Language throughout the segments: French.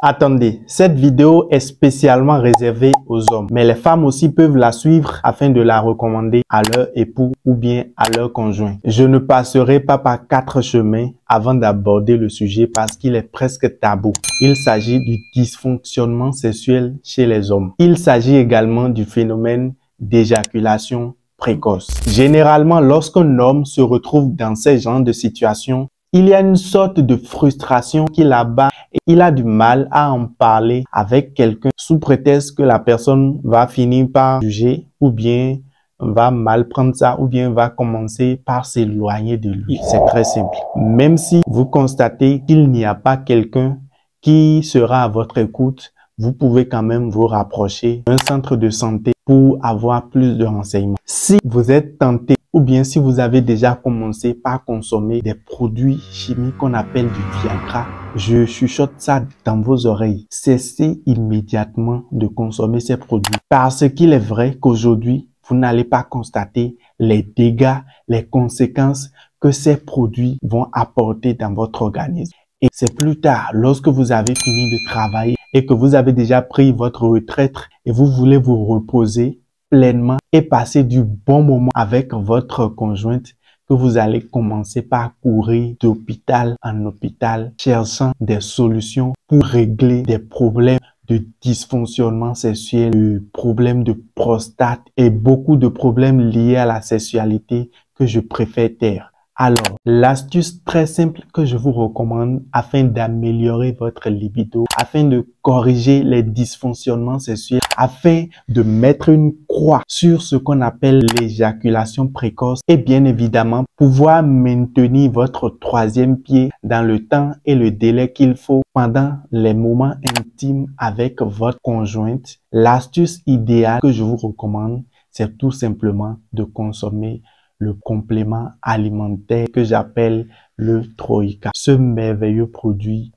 Attendez, cette vidéo est spécialement réservée aux hommes, mais les femmes aussi peuvent la suivre afin de la recommander à leur époux ou bien à leur conjoint. Je ne passerai pas par 4 chemins avant d'aborder le sujet parce qu'il est presque tabou. Il s'agit du dysfonctionnement sexuel chez les hommes. Il s'agit également du phénomène d'éjaculation précoce. Généralement, lorsqu'un homme se retrouve dans ce genre de situation, il y a une sorte de frustration qui l'abat et il a du mal à en parler avec quelqu'un sous prétexte que la personne va finir par juger ou bien va mal prendre ça ou bien va commencer par s'éloigner de lui. C'est très simple. Même si vous constatez qu'il n'y a pas quelqu'un qui sera à votre écoute, vous pouvez quand même vous rapprocher d'un centre de santé pour avoir plus de renseignements. Si vous êtes tenté ou bien si vous avez déjà commencé par consommer des produits chimiques qu'on appelle du Viagra, je chuchote ça dans vos oreilles. Cessez immédiatement de consommer ces produits parce qu'il est vrai qu'aujourd'hui, vous n'allez pas constater les dégâts, les conséquences que ces produits vont apporter dans votre organisme. Et c'est plus tard, lorsque vous avez fini de travailler et que vous avez déjà pris votre retraite et vous voulez vous reposer pleinement et passer du bon moment avec votre conjointe, que vous allez commencer par courir d'hôpital en hôpital, cherchant des solutions pour régler des problèmes de dysfonctionnement sexuel, de problèmes de prostate et beaucoup de problèmes liés à la sexualité que je préfère taire. Alors, l'astuce très simple que je vous recommande afin d'améliorer votre libido, afin de corriger les dysfonctionnements sexuels, afin de mettre une croix sur ce qu'on appelle l'éjaculation précoce et bien évidemment pouvoir maintenir votre troisième pied dans le temps et le délai qu'il faut pendant les moments intimes avec votre conjointe. L'astuce idéale que je vous recommande, c'est tout simplement de consommer le complément alimentaire que j'appelle le Troïka. Ce merveilleux produit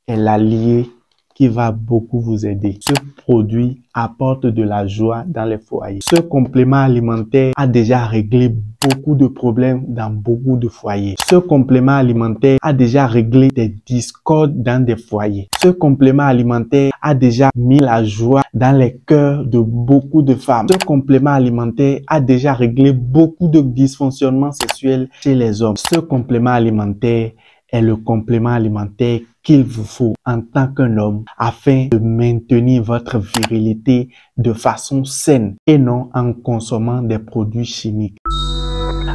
est l'allié qui va beaucoup vous aider. Ce produit apporte de la joie dans les foyers. Ce complément alimentaire a déjà réglé beaucoup de problèmes dans beaucoup de foyers. Ce complément alimentaire a déjà réglé des discordes dans des foyers. Ce complément alimentaire a déjà mis la joie dans les cœurs de beaucoup de femmes. Ce complément alimentaire a déjà réglé beaucoup de dysfonctionnements sexuels chez les hommes. Ce complément alimentaire est le complément alimentaire qu'il vous faut en tant qu'un homme afin de maintenir votre virilité de façon saine et non en consommant des produits chimiques.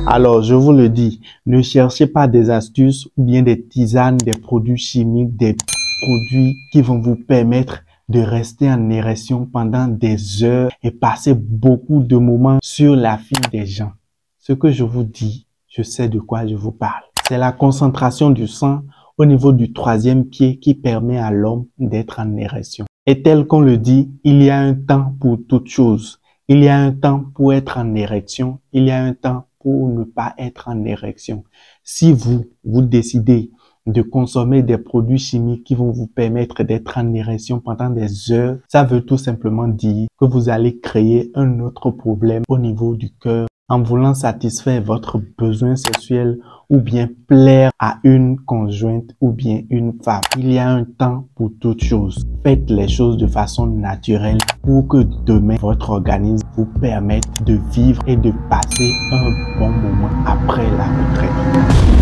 Alors, je vous le dis, ne cherchez pas des astuces ou bien des tisanes, des produits chimiques, des produits qui vont vous permettre de rester en érection pendant des heures et passer beaucoup de moments sur la fille des gens. Ce que je vous dis, je sais de quoi je vous parle. C'est la concentration du sang au niveau du troisième pied qui permet à l'homme d'être en érection. Et tel qu'on le dit, il y a un temps pour toute chose. Il y a un temps pour être en érection. Il y a un temps pour ne pas être en érection. Si vous décidez de consommer des produits chimiques qui vont vous permettre d'être en érection pendant des heures, ça veut tout simplement dire que vous allez créer un autre problème au niveau du cœur en voulant satisfaire votre besoin sexuel ou bien plaire à une conjointe ou bien une femme. Il y a un temps pour toute chose. Faites les choses de façon naturelle pour que demain votre organisme vous permette de vivre et de passer un bon moment après la retraite.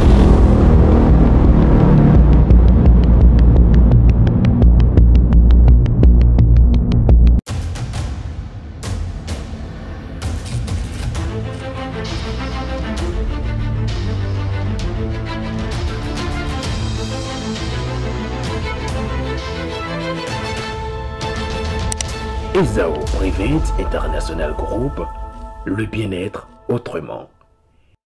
ESAO Prevent International Group, le bien-être autrement.